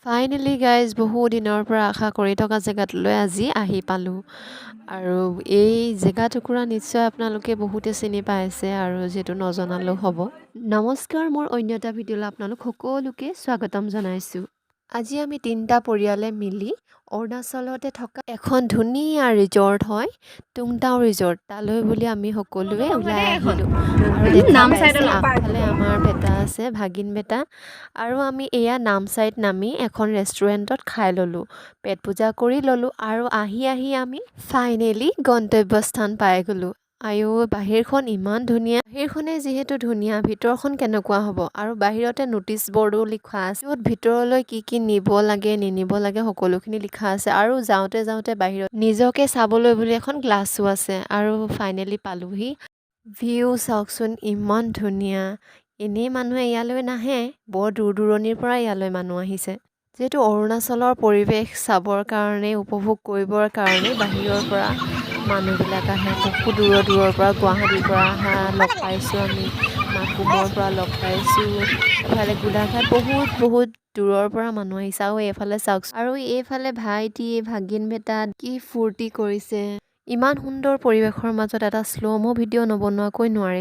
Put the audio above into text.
Finally guys বহু দিনৰ পৰা আশা কৰি থকা জেগাটোলৈ আজি আহি পালোঁ আৰু এই জেগা টুকুৰা নিশ্চয় আপোনালোকে বহুতে চিনি পাইছে আৰু যিহেতু নজনালেও হ'ব। নমস্কাৰ, মোৰ অন্য এটা ভিডিঅ'লৈ আপোনালোক সকলোকে স্বাগতম জনাইছোঁ। আজি আমি 3টা পৰিয়ালে মিলি অৰুণাচলতে থকা এখন ধুনীয়া ৰিজৰ্ট হয় টুংটাও ৰিজৰ্ট, তালৈ বুলি আমি সকলোৱে ওলাই আহিলোঁ। আৰু দেখা পাইছে আগফালে আমাৰ বেটা আছে, ভাগিন বেটা, আৰু আমি এয়া নামচাইত নামি এখন ৰেষ্টুৰেণ্টত খাই ল'লোঁ, পেট পূজা কৰি ল'লোঁ আৰু আহি আমি ফাইনেলি গন্তব্যস্থান পাই গ'লোঁ। আইও, বাহিৰখন ইমান ধুনীয়া। বাহিৰখনে যিহেতু ধুনীয়া, ভিতৰখন কেনেকুৱা হ'ব? আৰু বাহিৰতে ন'টিছ বৰ্ডো লিখা আছে, য'ত ভিতৰলৈ কি নিব লাগে নিনিব লাগে সকলোখিনি লিখা আছে। আৰু যাওঁতে বাহিৰত নিজকে চাবলৈ বুলি এখন গ্লাছো আছে। আৰু ফাইনেলি পালোহি। ভিউ চাওকচোন ইমান ধুনীয়া। এনেই মানুহে ইয়ালৈ নাহে, বৰ দূৰ দূৰণিৰ পৰা ইয়ালৈ মানুহ আহিছে। যিহেতু অৰুণাচলৰ পৰিৱেশ চাবৰ কাৰণে, উপভোগ কৰিবৰ কাৰণে বাহিৰৰ পৰা মানুহবিলাক আহে। বহু দূৰৰ পৰা, গুৱাহাটীৰ পৰা অহা লগ পাইছোঁ আমি, মাকুমৰ পৰা লগ পাইছোঁ, এফালে গোলাঘাট, বহুত দূৰৰ পৰা মানুহ আহিছে। আৰু এইফালে চাওকচোন, আৰু এইফালে ভাইটি ভাগিন বেটা কি ফূৰ্তি কৰিছে। ইমান সুন্দৰ পৰিৱেশৰ মাজত এটা শ্ল' mo ভিডিঅ' নবনোৱাকৈ নোৱাৰিলোঁ।